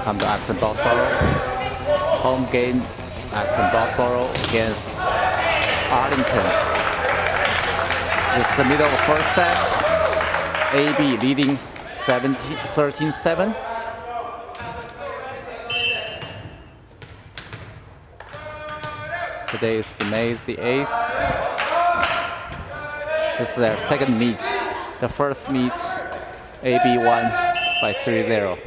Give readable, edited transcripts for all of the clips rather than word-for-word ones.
Welcome to Acton Boxborough. Home game, Acton Boxborough against Arlington. This is the middle of the first set. AB leading 13-7. Today is May the 8th. This is their second meet. The first meet, AB won by 3-0.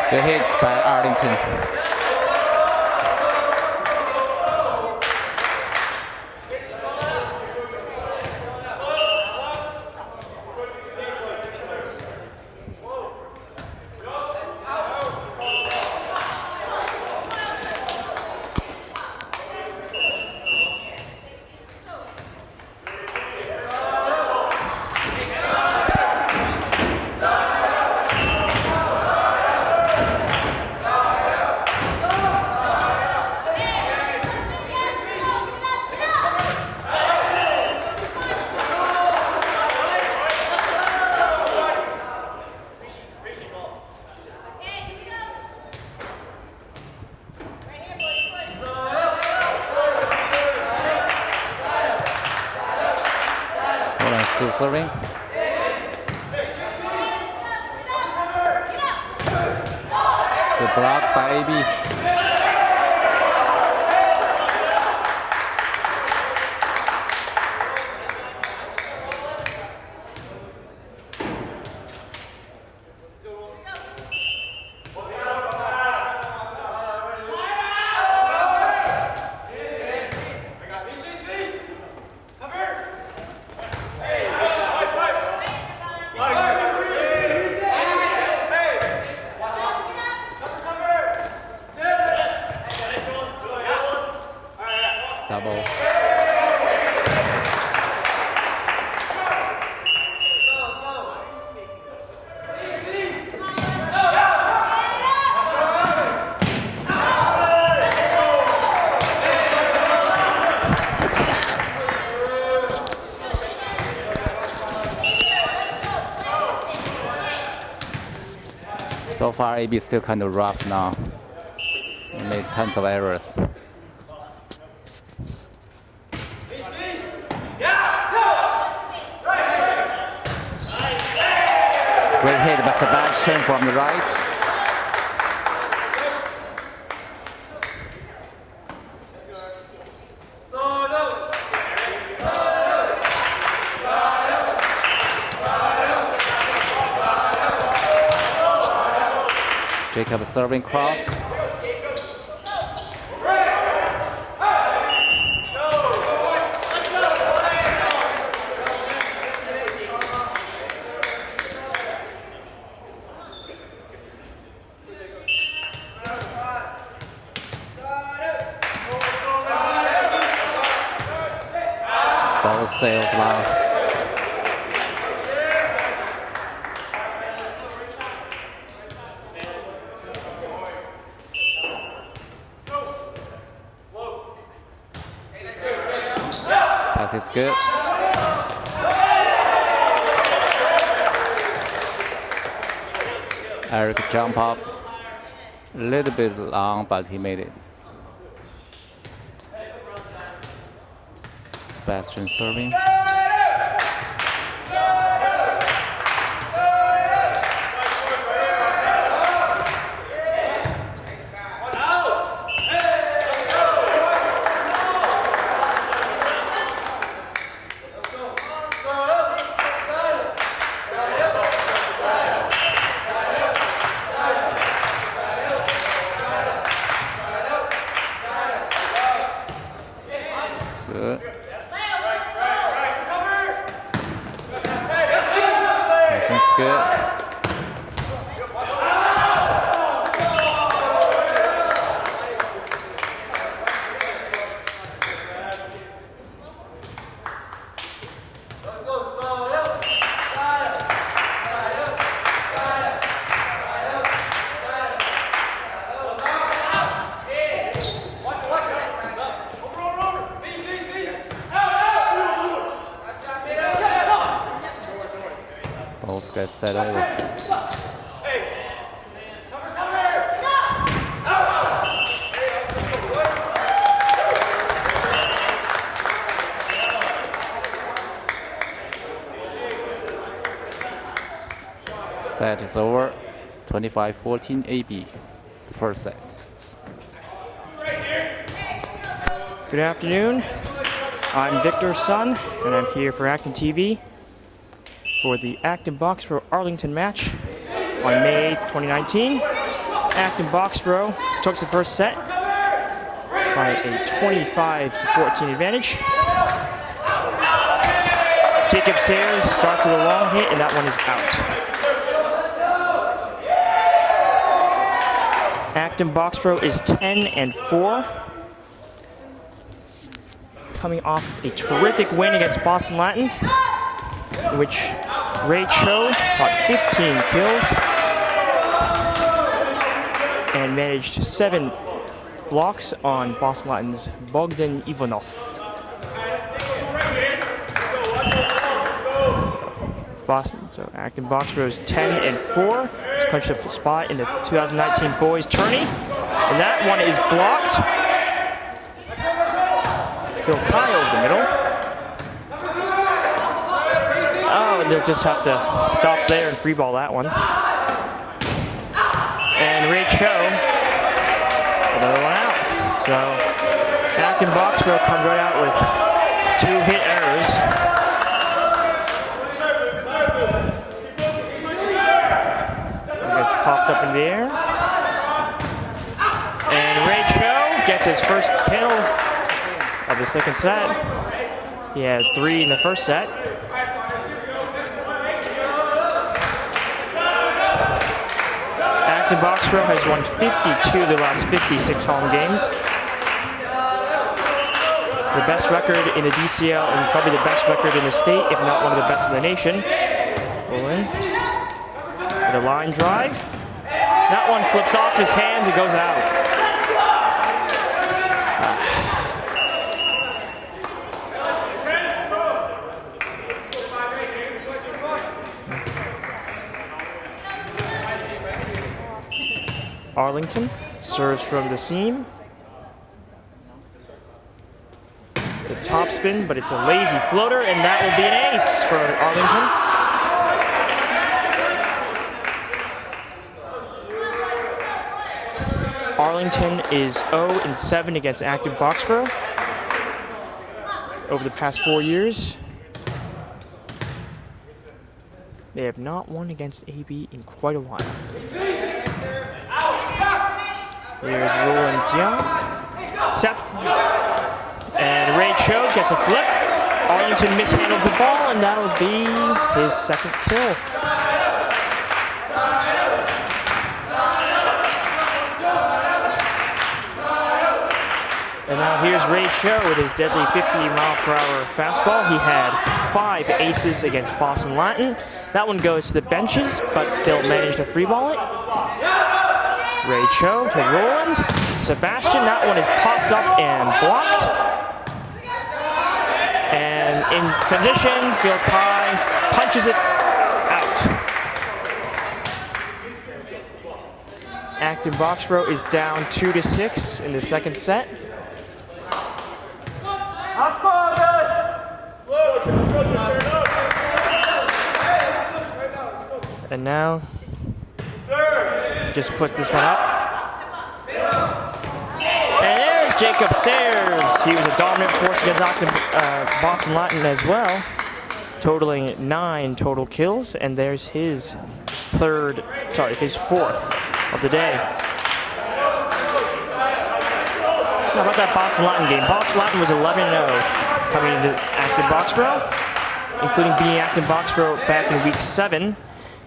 Good hit by Arlington. Still serving. Good block by AB. Double. So far, AB is still kind of rough now. He made tons of errors. Great hit by Sebastian from the right. Jacob serving cross. Both sails loud. Pass is good. Eric jump up. A little bit long, but he made it. Sebastian serving. gets set over. Set is over. 25-14 AB, the first set. Good afternoon. I'm Victor's son, and I'm here for ActonTV for the Acton Boxborough Arlington match on May 8th, 2019. Acton Boxborough took the first set by a 25-14 advantage. Jacob Sayers starts with a long hit, and that one is out. Acton Boxborough is 10-4, coming off a terrific win against Boston Latin, in which Ray Cho got 15 kills and managed 7 blocks on Boston Latin's Bogdan Ivanov. So Acton Boxborough is 10-4. He's clinched up the spot in the 2019 boys tourney, and that one is blocked. Phil Kai over the middle. Oh, and they'll just have to stop there and free ball that one. And Ray Cho, another one out. So Acton Boxborough comes right out with 2 hit errors. Gets popped up in the air. And Ray Cho gets his first kill of the second set. He had 3 in the first set. Acton Boxborough has won 52 of the last 56 home games. The best record in the DCL and probably the best record in the state, if not one of the best in the nation. Rolling. With a line drive. That one flips off his hands and goes out. Arlington serves from the seam. It's a topspin, but it's a lazy floater, and that will be an ace for Arlington. Arlington is 0-7 against Acton Boxborough over the past 4 years. They have not won against AB in quite a while. Here's Roland Dion. And Ray Cho gets a flip. Arlington mishandles the ball, and that'll be his second kill. And now here's Ray Cho with his deadly 50-mile-per-hour fastball. He had 5 aces against Boston Latin. That one goes to the benches, but they'll manage to freeball it. Ray Cho to Roland. Sebastian, that one is popped up and blocked. And in transition, Phil Kai punches it out. Acton Boxborough is down 2-6 in the second set. And now, just puts this one up. And there's Jacob Sayers. He was a dominant force against Boston Latin as well, totaling 9 total kills. And there's his fourth of the day. How about that Boston Latin game? Boston Latin was 11-0 coming into Acton Boxborough, including beating Acton Boxborough back in week 7.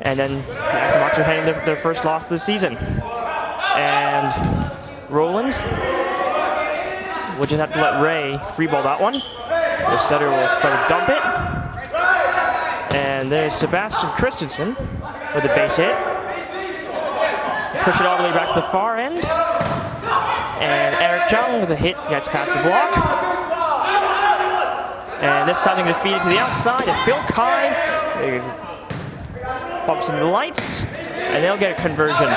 And then Acton Boxborough heading their first loss of the season. And Roland will just have to let Ray freeball that one. The setter will try to dump it. And there's Sebastian Christensen with a base hit. Push it all the way back to the far end. And Eric Jung with a hit gets past the block. And this time they're going to feed it to the outside. And Phil Kai bumps into the lights, and they'll get a conversion.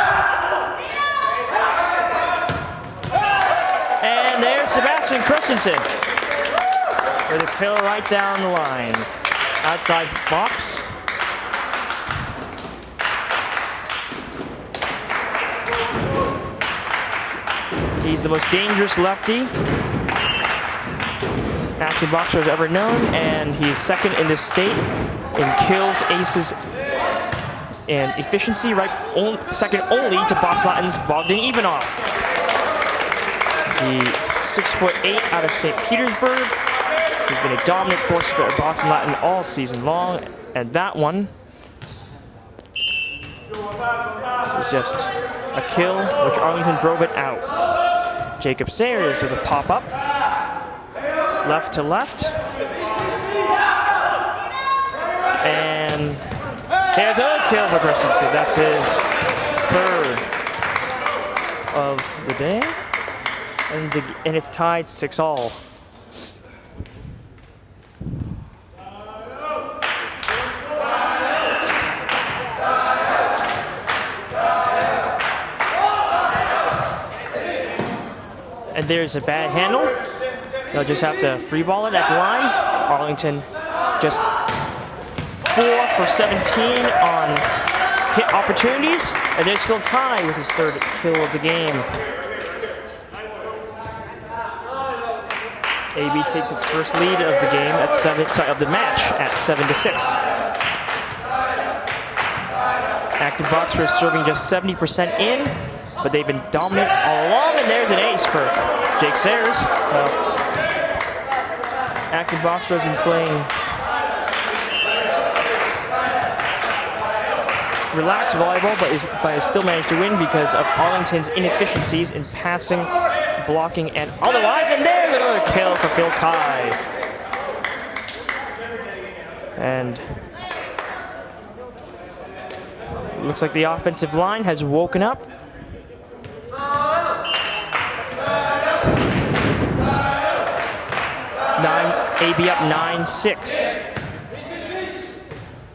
And there's Sebastian Christensen with a kill right down the line. Outside box. He's the most dangerous lefty Acton Boxborough has ever known, and he's second in this state in kills, aces, and efficiency, second only to Boston Latin's Bogdan Ivanov. The 6'8" out of St. Petersburg. He's been a dominant force for Boston Latin all season long, and that one was just a kill, which Arlington drove it out. Jacob Sayers with a pop-up, left to left, and there's another kill for Christensen. That's his third of the day, and it's tied 6-all. And there's a bad handle. They'll just have to free ball it at the line. Arlington just 4 for 17 on hit opportunities. And there's Phil Kai with his third kill of the game. AB takes its first lead of the game at of the match at 7-6. Acton Boxborough is serving just 70% in, but they've been dominant all along, and there's an ace for Jake Sayers. So Acton Boxborough has been playing relaxed volleyball, but has still managed to win because of Arlington's inefficiencies in passing, blocking, and otherwise. And there's another kill for Phil Kai. And looks like the offensive line has woken up. AB up 9-6.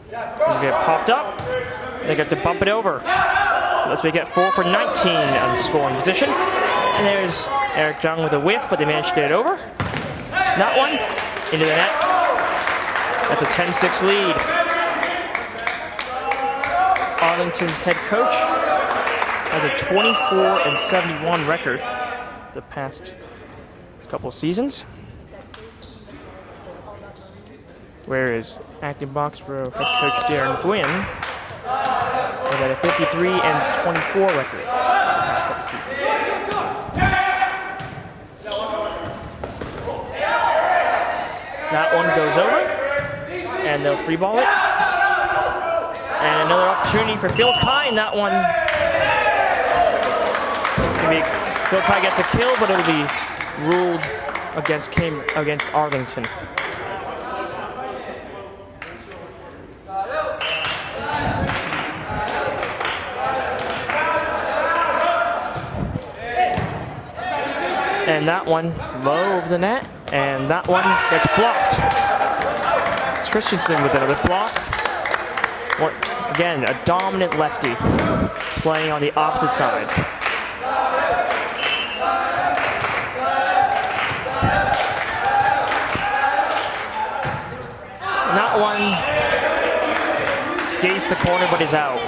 They get popped up. They got to bump it over. Let's make it 4 for 19 on scoring position. And there's Eric Jung with a whiff, but they managed to get it over. That one into the net. That's a 10-6 lead. Arlington's head coach has a 24-71 record the past couple seasons. Whereas Acton Boxborough head coach Darren Gwynn has had a 53-24 record the past couple seasons. That one goes over, and they'll free ball it. And another opportunity for Phil Kai, and that one, it's gonna be, Phil Kai gets a kill, but it'll be ruled against Arlington. And that one low over the net, and that one gets blocked. It's Christensen with another block. Again, a dominant lefty playing on the opposite side. And that one skates the corner but is out.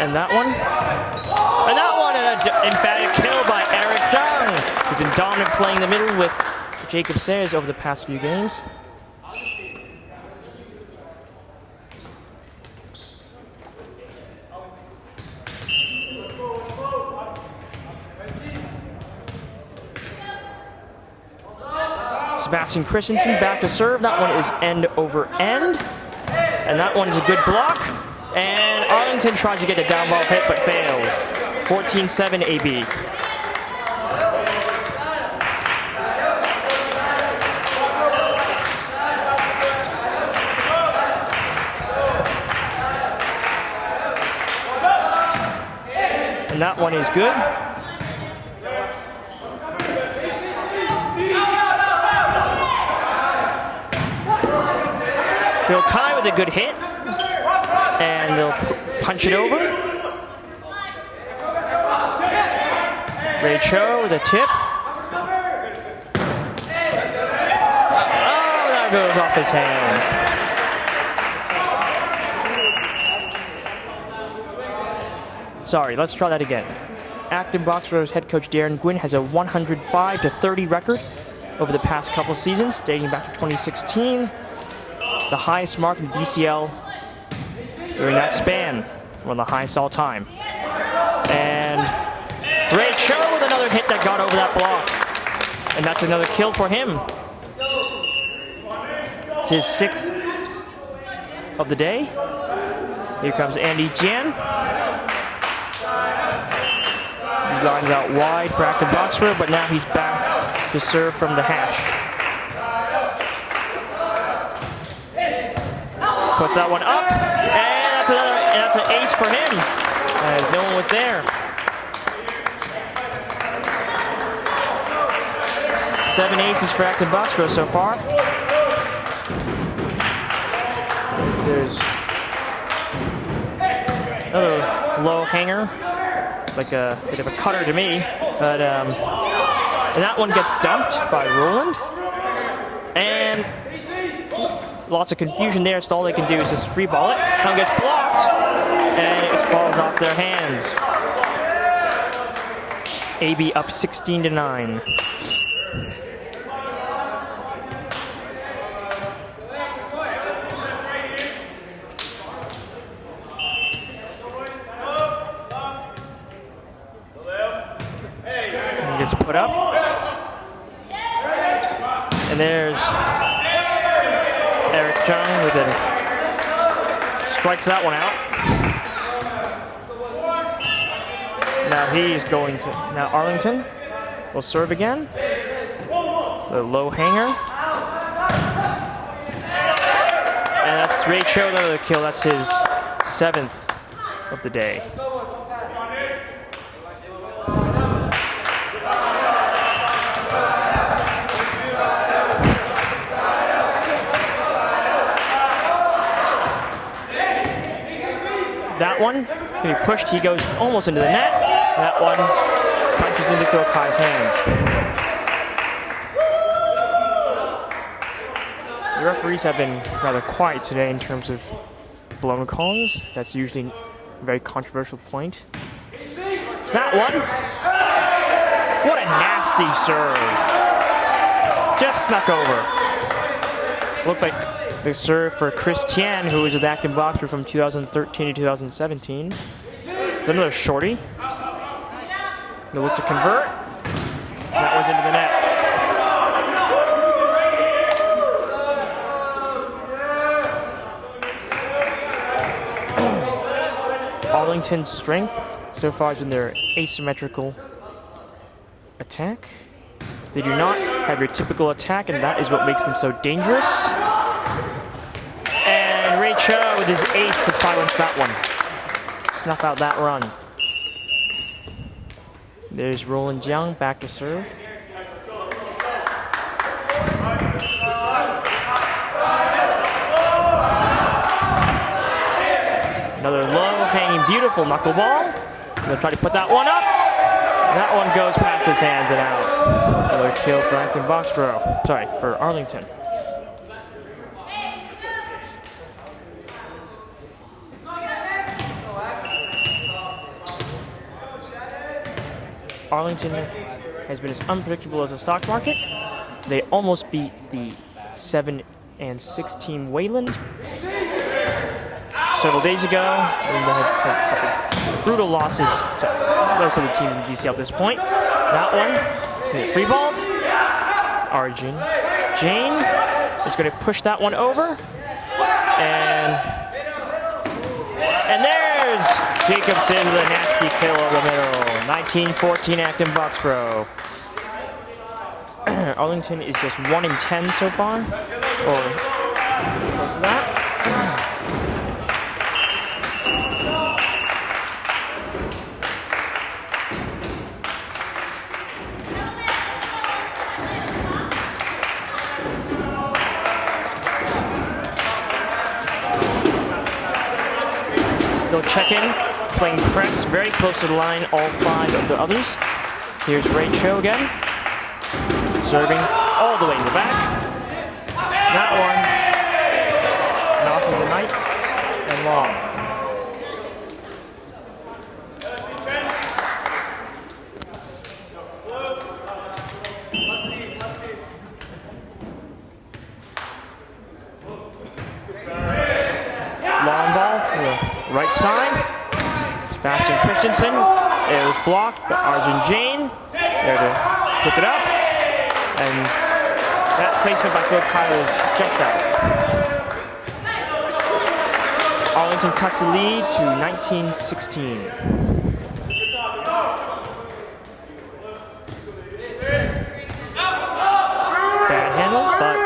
And that one, an emphatic kill by Eric Jung, who's been dominant playing the middle with Jacob Sayers over the past few games. Sebastian Christensen back to serve. That one is end over end. And that one is a good block. And Arlington tries to get a down ball hit but fails. 14-7 AB. And And that one is good. Phil Kai with a good hit. And they'll punch it over. Ray Cho with a tip. Oh, that goes off his hands. Sorry, let's try that again. Acton Boxborough's head coach Darren Gwynn has a 105-30 record over the past couple seasons, dating back to 2016. The highest mark in DCL during that span, one of the highest all time. And Ray Cho with another hit that got over that block. And that's another kill for him. It's his 6th of the day. Here comes Andy Jian. He lines out wide for Acton Boxborough, but now he's back to serve from the hash. Puts that one up, and that's an ace for him, as no one was there. 7 aces for Acton Boxborough so far. There's another low hanger, like a bit of a cutter to me, but and that one gets dumped by Roland. And lots of confusion there, so all they can do is just free ball it. Now it gets blocked, and it falls off their hands. AB up 16-9. Gets put up, and there's Eric Chung with it. Strikes that one out. Now he's going to, now Arlington will serve again. The low hanger. And that's Ray Cho, another kill. That's his 7th of the day. That one, when he pushed, he goes almost into the net. That one punches into Phil Kai's hands. The referees have been rather quiet today in terms of blown calls. That's usually a very controversial point. That one, what a nasty serve. Just snuck over. Looked like the serve for Chris Tian, who was with Acton Boxborough from 2013 to 2017. There's another shorty. They look to convert. That one's into the net. Arlington's strength so far has been their asymmetrical attack. They do not have your typical attack, and that is what makes them so dangerous. And Ray Cho with his 8th to silence that one. Snuff out that run. There's Roland Jiang back to serve. Another low hanging beautiful knuckleball. They'll try to put that one up. That one goes past his hands and out. Another kill for Acton Boxborough. Sorry, for Arlington. Arlington has been as unpredictable as the stock market. They almost beat the 7-6 team Wayland several days ago, and they have suffered brutal losses to most of the teams in DCL at this point. That one, free balled. Arjun Jane is going to push that one over, and there's Jacobson with a nasty kill over the middle. 19-14 Acton Boxborough. Arlington is just 1-10 so far, or close to that. They'll check in, playing press very close to the line, all 5 of the others. Here's Rachel again. Serving all the way to the back. That one, knocking the night and long. Long ball to the right side. Sebastian Christensen. It was blocked, but Arjun Jain there to pick it up. And that placement by Phil Kyle is just out. Arlington cuts the lead to 19-16. Bad handle, but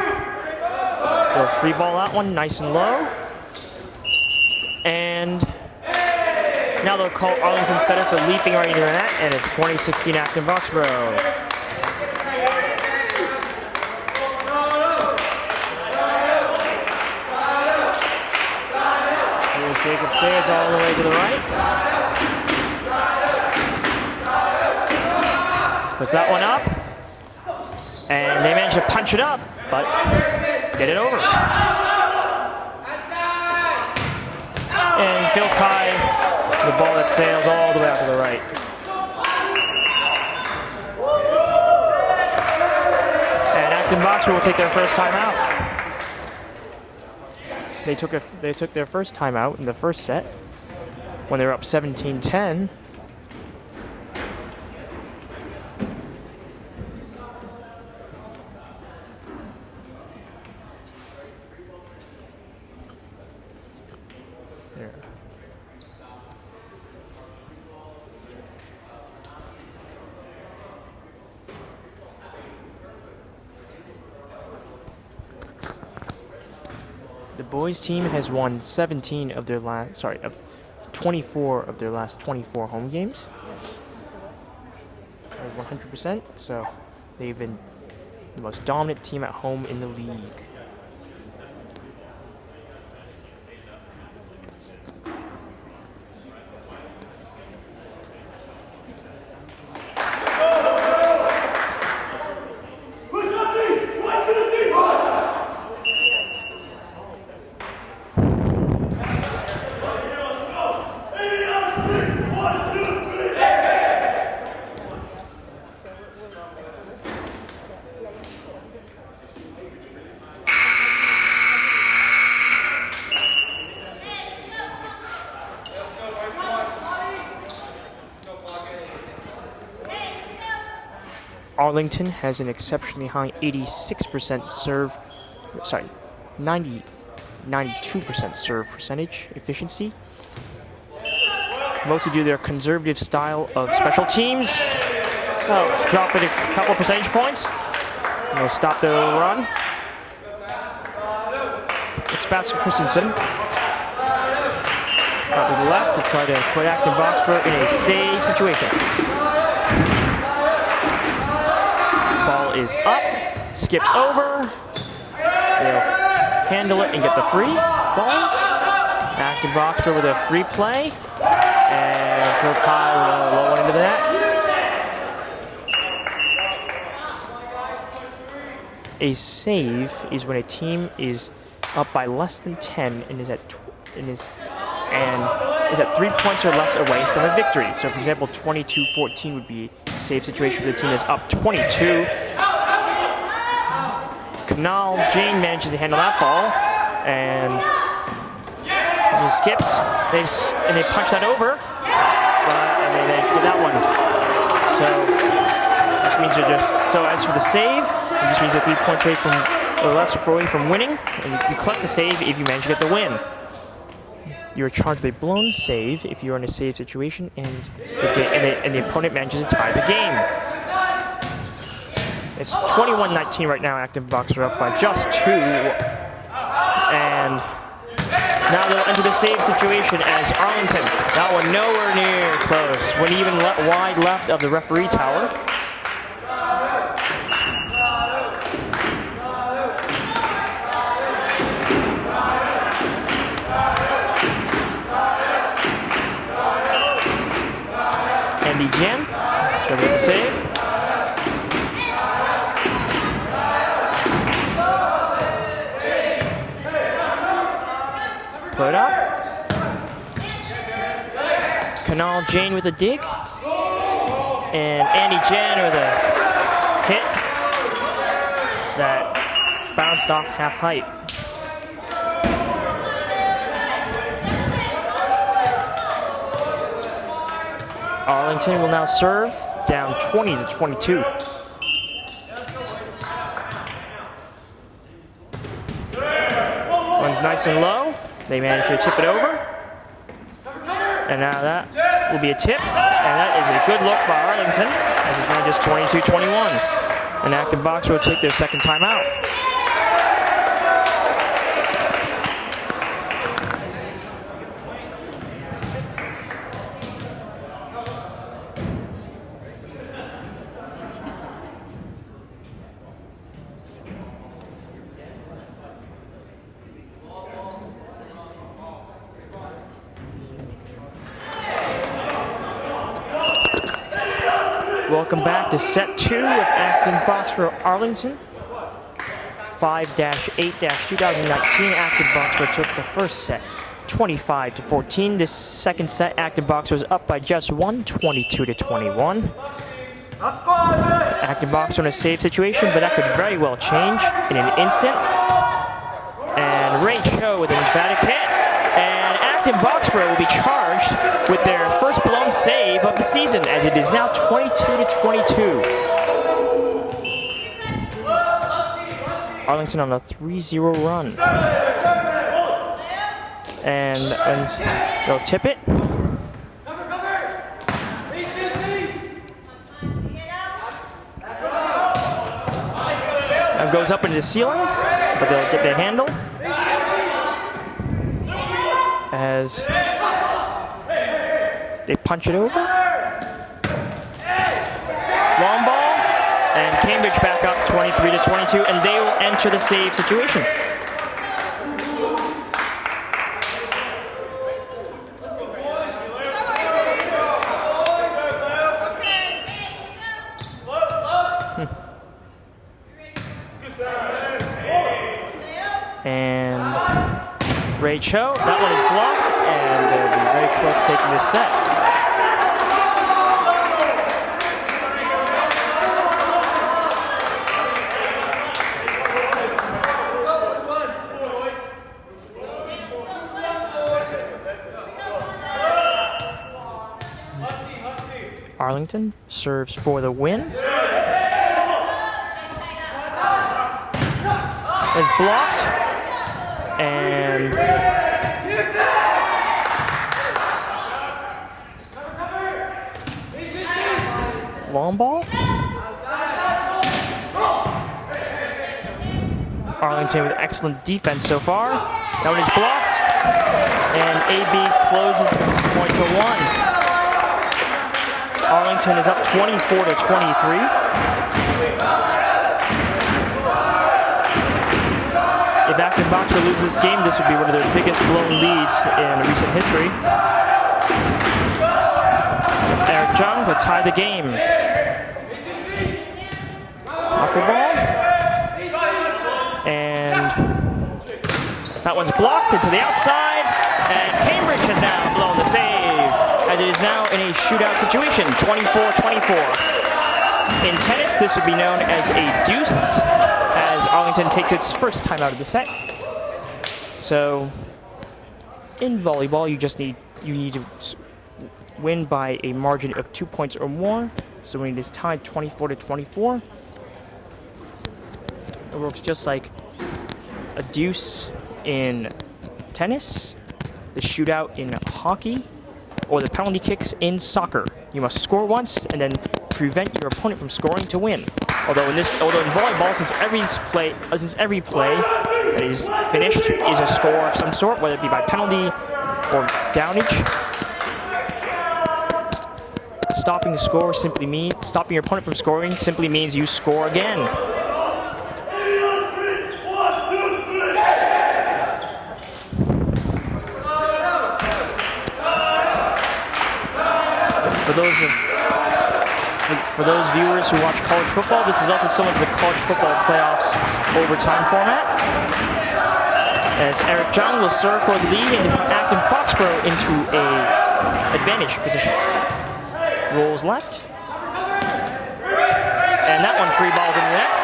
they'll free ball that one nice and low. And now they'll call Arlington setter for leaping right into the net, and it's 20-16 Acton Boxborough. Here's Jacob Sayers all the way to the right. Puts that one up, and they manage to punch it up, but get it over. And Phil Kai, the ball that sails all the way out to the right. And Acton Boxborough will take their first timeout. They took their first timeout in the first set when they were up 17-10. The boys team has won 24 of their last 24 home games. 100%, so they've been the most dominant team at home in the league. Arlington has an exceptionally high 92% serve percentage efficiency. Mostly due to their conservative style of special teams. They'll drop it a couple percentage points. And they'll stop the run. It's Sebastian Christensen. Out to the left to try to put Acton Boxborough in a save situation. Ball is up, skips over. They'll handle it and get the free ball. Acton Boxborough with a free play. And Phil Kyle with a low one into the net. A save is when a team is up by less than 10 and is at 3 points or less away from a victory. So, for example, 22-14 would be a save situation for the team that's up 22. Kanal Jane manages to handle that ball, and he skips. They punch that over, and they get that one. So, which means they're just. So, as for the save, it just means they're 3 points away from, or less away from winning, and you collect the save if you manage to get the win. You're charged with a blown save if you're in a save situation and the opponent manages to tie the game. It's 21-19 right now. Acton Boxborough up by just 2. And now they'll enter the save situation as Arlington. That one nowhere near close. Went even wide left of the referee tower. Andy Jan. Should get the save. Put it up. Canal Jane with a dig. And Andy Jan with a hit that bounced off half height. Arlington will now serve, down 20-22. One's nice and low. They manage to tip it over. And now that will be a tip. And that is a good look by Arlington. As it's now just 22-21. And Acton Boxborough will take their second timeout. Welcome back to set 2 of Acton Boxborough Arlington. 5-8-2019. Acton Boxborough took the first set 25-14. This second set, Acton Boxborough was up by just one, 22-21. Acton Boxborough in a save situation, but that could very well change in an instant. And Ray Cho with an emphatic hit. And Acton Boxborough will be charged with their first blown save of the season, as it is now 22-22. Arlington on a 3-0 run. And they'll tip it. And goes up into the ceiling, but they'll get their handle. As they punch it over. Long ball, and Cambridge back up 23-22, and they will enter the save situation. And Ray Cho, that one is blocked, and they'll be very close to taking this set. Arlington serves for the win. It's blocked. And long ball. Arlington with excellent defense so far. That one is blocked. And AB closes the point to 1. Arlington is up 24-23. If Acton Boxborough loses this game, this would be one of their biggest blown leads in recent history. It's Eric Jung to tie the game. Knuckleball. And that one's blocked into the outside. And Cambridge has now blown the save, as it is now in a shootout situation, 24-24. In tennis, this would be known as a deuce, as Arlington takes its first time out of the set. So, in volleyball, you need to win by a margin of 2 points or more. So when it is tied 24-24, it works just like a deuce in tennis, the shootout in hockey, or the penalty kicks in soccer. You must score once and then prevent your opponent from scoring to win. Although in volleyball, since every play that is finished is a score of some sort, whether it be by penalty or downage, stopping your opponent from scoring simply means you score again. For those of For those viewers who watch college football, this is also similar to the college football playoffs overtime format. As Eric John will serve for the lead and put Acton Boxborough into a advantage position. Rolls left. And that one free balls into the net.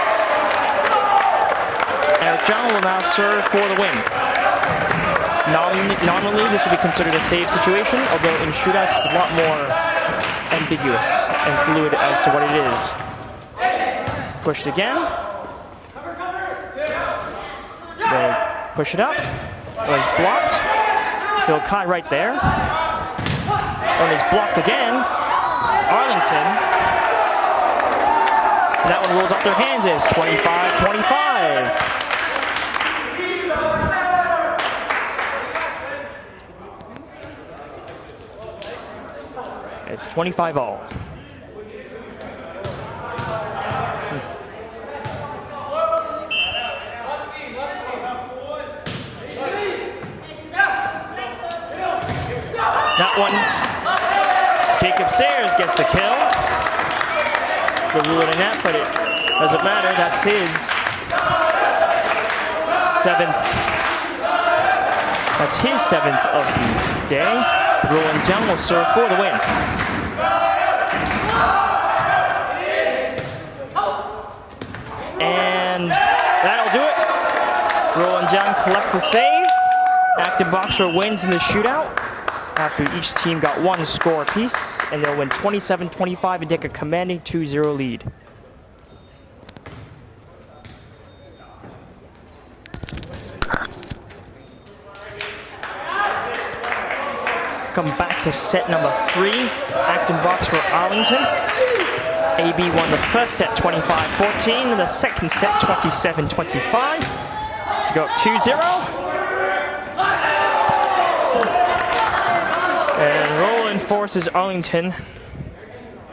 Eric John will now serve for the win. Nominally, this will be considered a save situation, although in shootouts it's a lot more ambiguous and fluid as to what it is. Pushed again. They push it up. It was blocked. Phil Kai right there. And it's blocked again. Arlington. And that one rolls off their hands. It's 25-25. It's 25 all. That one, Jacob Sayers gets the kill. The rule in the net, but it doesn't matter. That's his 7th. That's his 7th of the day. Roland Jung will serve for the win. And that'll do it. Roland Jung collects the save. Acton Boxborough wins in the shootout after each team got one score apiece, and they'll win 27-25 and take a commanding 2-0 lead. Come back to set number 3, Acton Boxborough Arlington. AB won the first set 25-14 and the second set 27-25 to go up 2-0. And Roland forces Arlington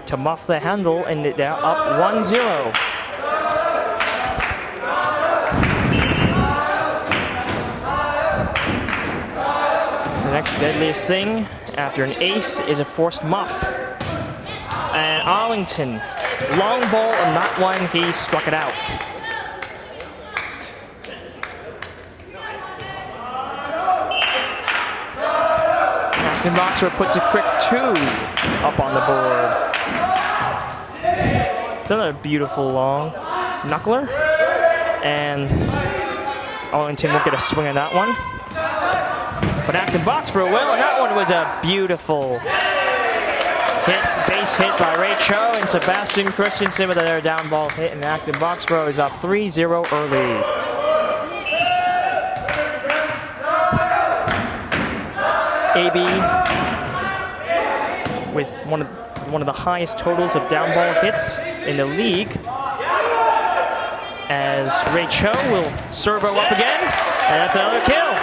to muff the handle, and they're up 1-0. The next deadliest thing after an ace is a forced muff. And Arlington, long ball on that one, he struck it out. Acton Boxborough puts a quick 2 up on the board. It's another beautiful long knuckler. And Arlington won't get a swing on that one. But Acton Boxborough will, and that one was a beautiful base hit by Ray Cho and Sebastian Christensen with their down ball hit, and Acton Boxborough is up 3-0 early. AB with one of the highest totals of down ball hits in the league, as Ray Cho will servo up again, and that's another kill.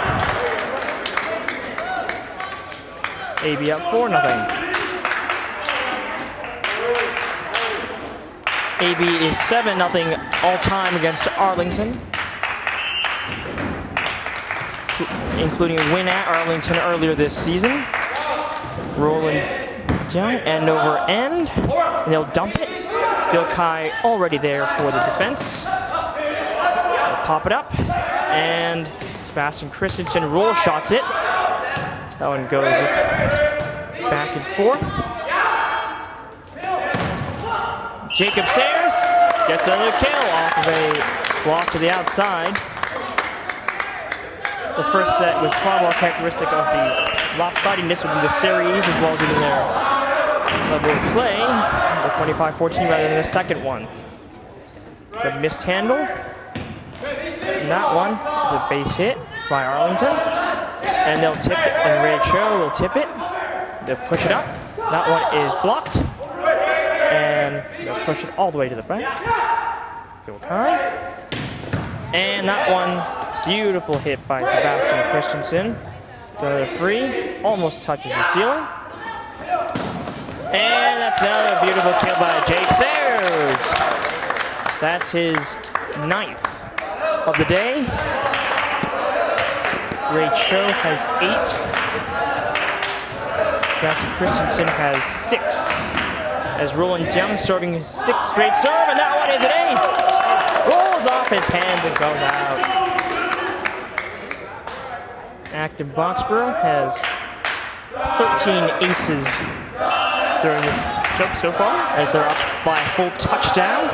AB up 4-0. AB is 7-0 all-time against Arlington, including a win at Arlington earlier this season. Roland down, end over end, and they'll dump it. Phil Kai already there for the defense. They'll pop it up, and Sebastian Christensen roll shots it. That one goes back and forth. Jacob Sayers gets another kill off of a block to the outside. The first set was far more characteristic of the lopsidedness within the series as well as within their level of play, the 25-14 rather than the second one. It's a missed handle. And that one is a base hit by Arlington. And they'll tip it, and Ray Cho will tip it. They'll push it up. That one is blocked. And they'll push it all the way to the back. Phil Kai. And that one, beautiful hit by Sebastian Christensen. It's another free, almost touches the ceiling. And that's another beautiful kill by Jake Sayers. That's his 9th of the day. Ray Cho has 8. Sebastian Christensen has 6. as Roland Jiang serving his 6th straight serve, and that one is an ace! Rolls off his hands and goes out. Acton Boxborough has 13 aces during this matchup so far, as they're up by a full touchdown.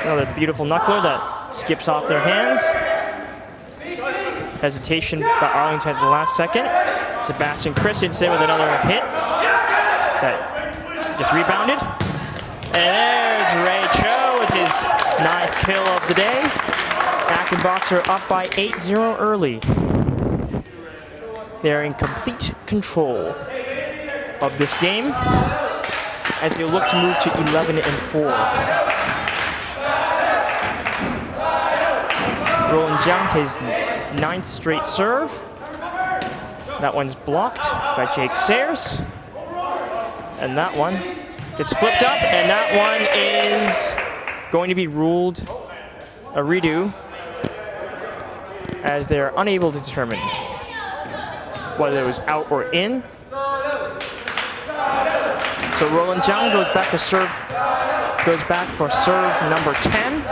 Another beautiful knuckler that skips off their hands. Hesitation by Arlington at the last second. Sebastian Christensen with another hit that gets rebounded. And there's Ray Cho with his 9th kill of the day. Acton Boxborough up by 8-0 early. They're in complete control of this game as they look to move to 11-4. Roland Jiang, his 9th straight serve. That one's blocked by Jake Sayers. And that one gets flipped up, and that one is going to be ruled a redo, as they're unable to determine whether it was out or in. So Roland Jiang goes back for serve number 10.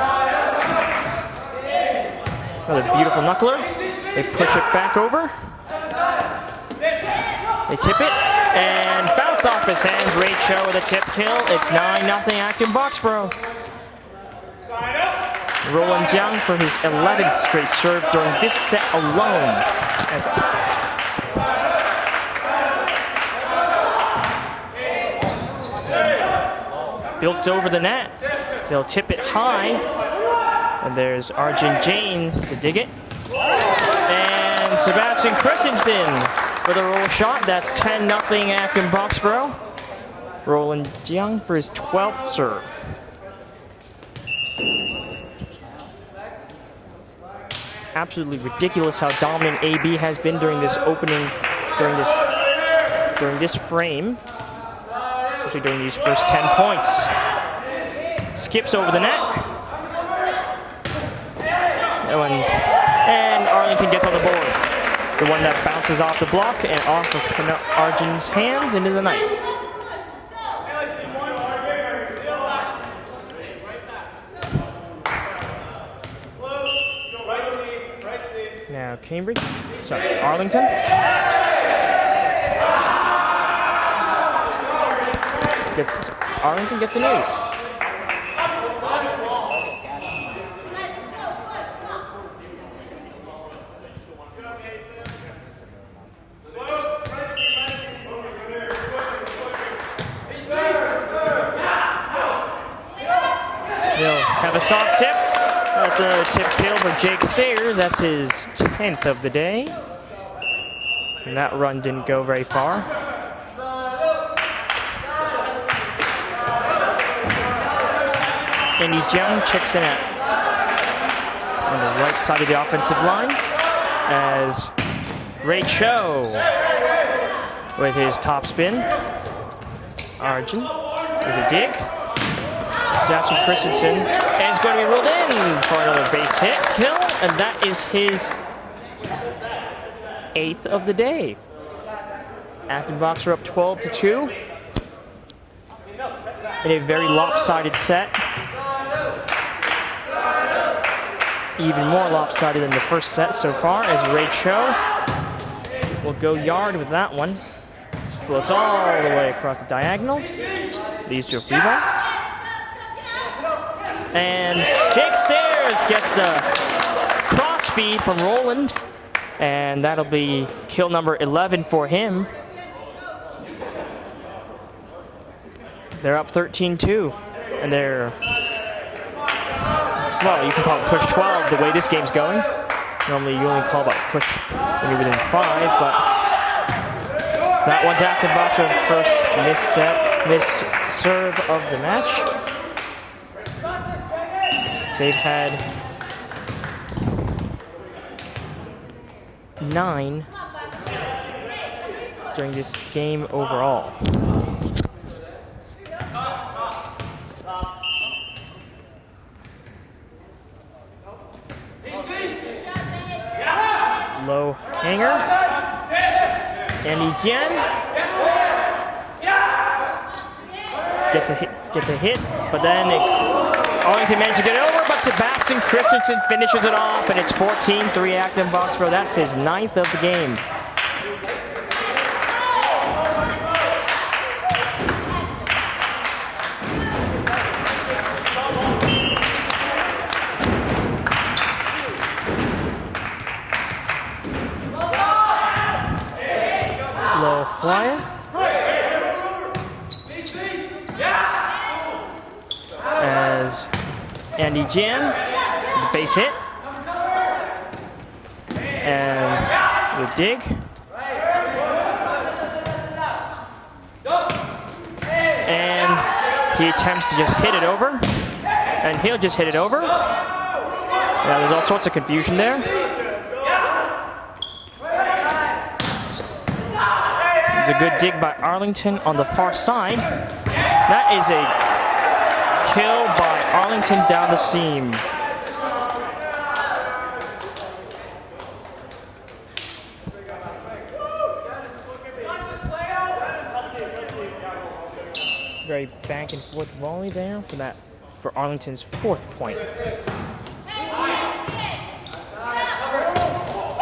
Another beautiful knuckler. They push it back over. They tip it and bounce off his hands. Ray Cho with a tip kill. It's 9-0 Acton Boxborough. Roland Jiang for his 11th straight serve during this set alone. Built over the net. They'll tip it high. And there's Arjun Jain to dig it. And Sebastian Christensen for the roll shot. That's 10-0 Acton Boxborough. Roland Jiang for his 12th serve. Absolutely ridiculous how dominant AB has been during this opening, during this frame, especially during these first 10 points. Skips over the net. And Arlington gets on the board. The one that bounces off the block and off of Arjun's hands into the night. Now Arlington. Arlington gets an ace. He'll have a soft tip. That's another tip kill for Jake Sayers. That's his 10th of the day. And that run didn't go very far. Andy Jiang checks in on the right side of the offensive line as Ray Cho with his top spin. Arjun with a dig. Sebastian Christensen is going to be ruled in for another base hit kill, and that is his 8th of the day. Acton Boxborough up 12-2 in a very lopsided set. Even more lopsided than the first set so far, as Ray Cho will go yard with that one. Floats all the way across the diagonal. Leads to a free ball. And Jake Sayers gets the cross feed from Roland. And that'll be kill number 11 for him. They're up 13-2. And they're, well, you can call it push 12 the way this game's going. Normally you only call about push when you're within 5, but that one's Acton Boxborough's first missed serve of the match. They've had 9 during this game overall. Low hanger. Andy Jiang. gets a hit, but then Arlington managed to get it over, but Sebastian Christensen finishes it off, and it's 14-3 Acton Boxborough. That's his 9th of the game. Low flyer. As Andy Jan, the base hit. And the dig. And he attempts to just hit it over. And he'll just hit it over. Yeah, there's all sorts of confusion there. It's a good dig by Arlington on the far side. That is a kill by Arlington down the seam. Very back and forth volley there for Arlington's 4th point.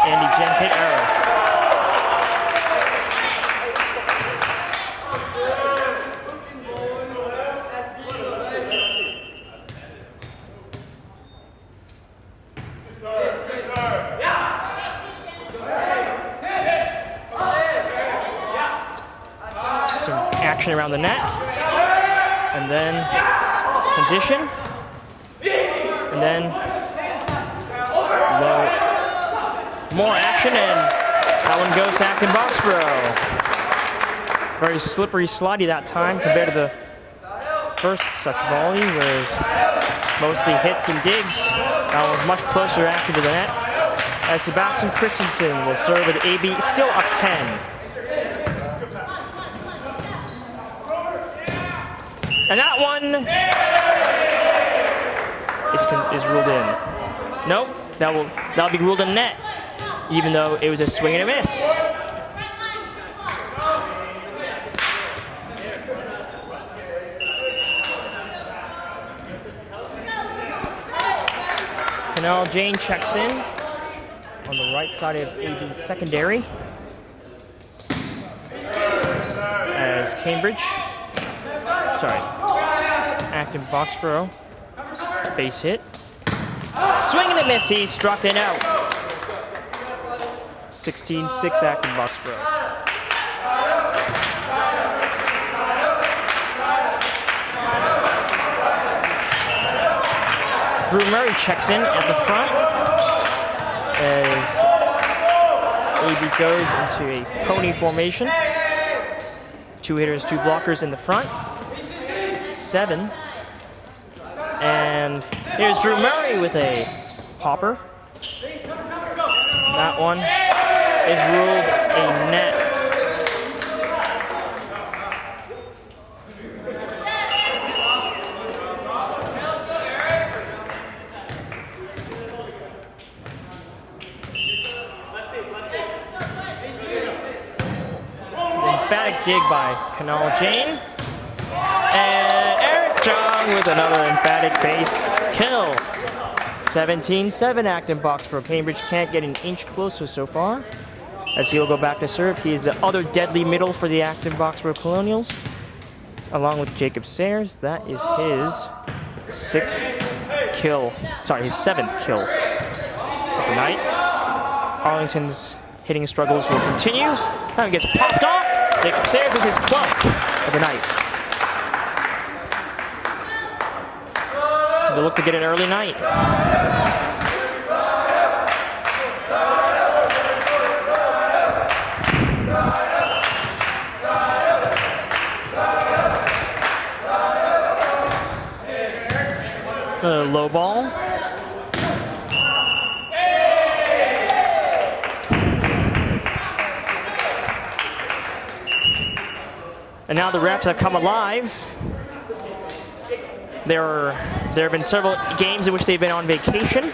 Andy Jen hit error. Action around the net, and then transition, and then more action, and that one goes to Acton Boxborough. Very slippery, slidey that time compared to the first such volley, where it was mostly hits and digs. That one was much closer action to the net, as Sebastian Christensen will serve at AB, still up 10. And that one is ruled in. Nope, that'll be ruled in net, even though it was a swing and a miss. Canal Jane checks in on the right side of AB's secondary as Acton Boxborough, base hit. Swing and a miss, he struck it out. 16-6 Acton Boxborough. Drew Murray checks in at the front as AB goes into a pony formation. 2 hitters, 2 blockers in the front. 7. And here's Drew Murray with a popper. That one is ruled a net. Emphatic dig by Canal Jane. And Eric Jung with another emphatic base kill. 17-7 Acton Boxborough. Cambridge can't get an inch closer so far, as he'll go back to serve. He is the other deadly middle for the Acton Boxborough Colonials, along with Jacob Sayers. That is his 7th kill of the night. Arlington's hitting struggles will continue. Time gets popped off. Jacob Sayers with his 12th of the night. They'll look to get an early night. Low ball. And now the refs have come alive. There have been several games in which they've been on vacation,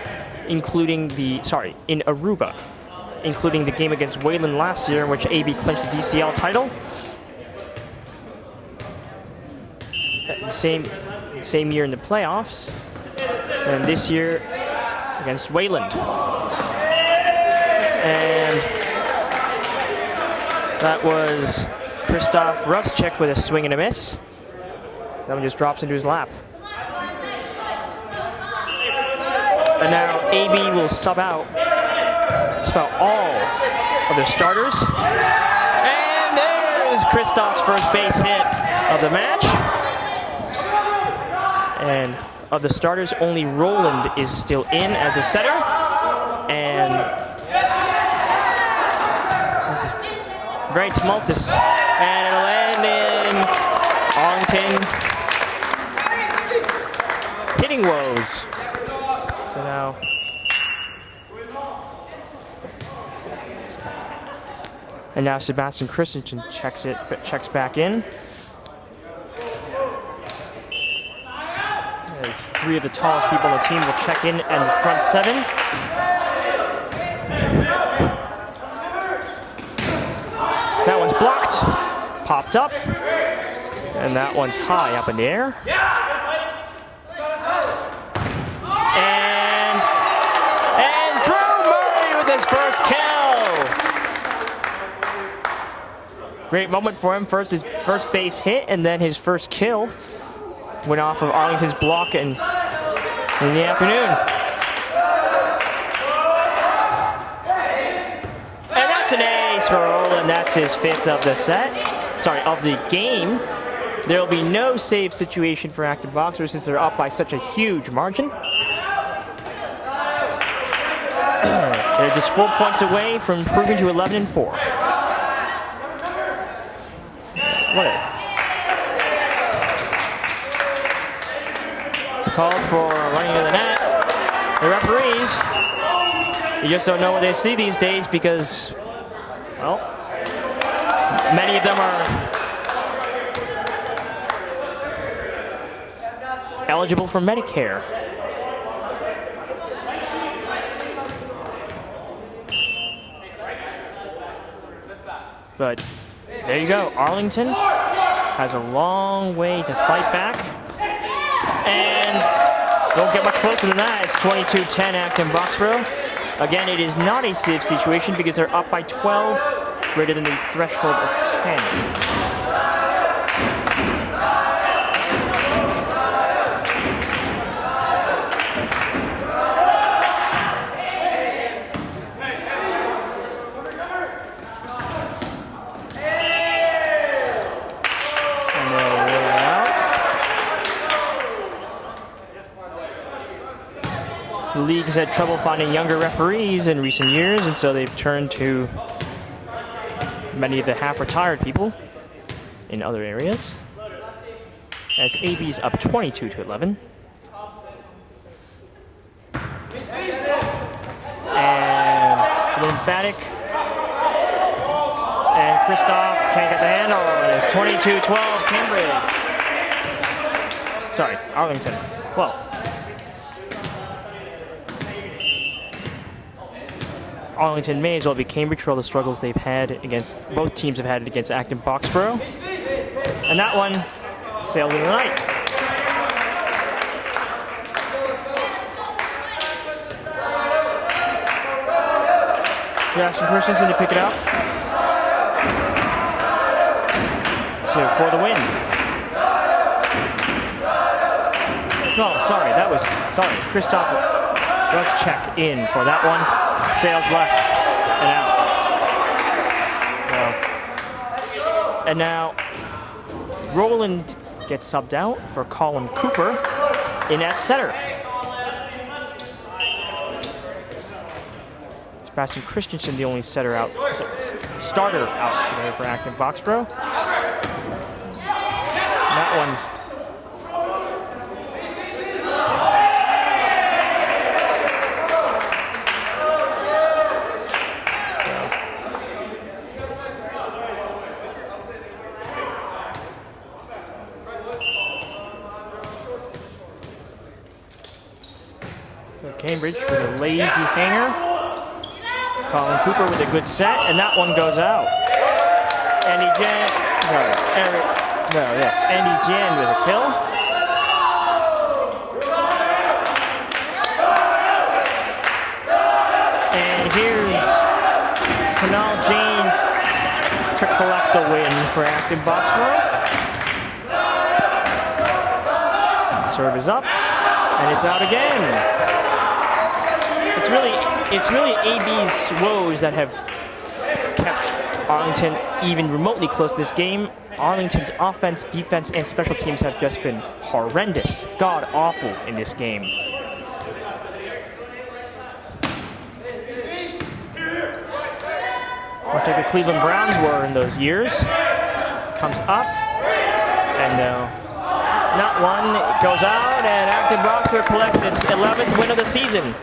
including in Aruba, including the game against Wayland last year, in which AB clinched the DCL title. same year in the playoffs, and this year against Wayland. And that was Christoph Ruschek with a swing and a miss. That one just drops into his lap. And now AB will sub out just about all of their starters. And there's Christoph's first base hit of the match. And of the starters, only Roland is still in as a setter. And this is very tumultuous. And it'll end in Arlington hitting woes. So now and now Sebastian Christensen checks back in. As 3 of the tallest people on the team will check in and the front 7. That one's blocked, popped up, and that one's high up in the air. And Drew Murray with his first kill. Great moment for him. First his first base hit, and then his first kill went off of Arlington's block in the afternoon. And that's an ace for Roland. That's his 5th of the set. Sorry, of the game. There will be no save situation for Acton Boxborough since they're up by such a huge margin. They're just 4 points away from improving to 11-4. What a called for running into the net. The referees, you just don't know what they see these days because, well, many of them are eligible for Medicare. But there you go. Arlington has a long way to fight back. And don't get much closer than that. It's 22-10 Acton Boxborough. Again, it is not a save situation because they're up by 12, greater than the threshold of 10. The league has had trouble finding younger referees in recent years, and so they've turned to many of the half-retired people in other areas. As AB's up 22-11. And lymphatic. And Christoph can't get the handle. It's 22-12 Cambridge. Sorry, Arlington. Well. Arlington may as well be Cambridge for all the struggles they've had against, both teams have had against Acton Boxborough. And that one sailed in the night. Sebastian Christensen to pick it up. So for the win. No, sorry, that was, Christoph Ruschek in for that one. Sails left and out. And now Roland gets subbed out for Colin Cooper in at center. Sebastian Christensen, the only starter out for Acton Boxborough. And that one's Cambridge with a lazy hanger. Colin Cooper with a good set, and that one goes out. Andy Jan with a kill. And here's Canal Jane to collect the win for Acton Boxborough. Serve is up, and it's out again. It's really AB's woes that have kept Arlington even remotely close to this game. Arlington's offense, defense, and special teams have just been horrendous, god-awful in this game. Much like the Cleveland Browns were in those years. Comes up, and not one, it goes out, and Acton Boxborough collects its 11th win of the season.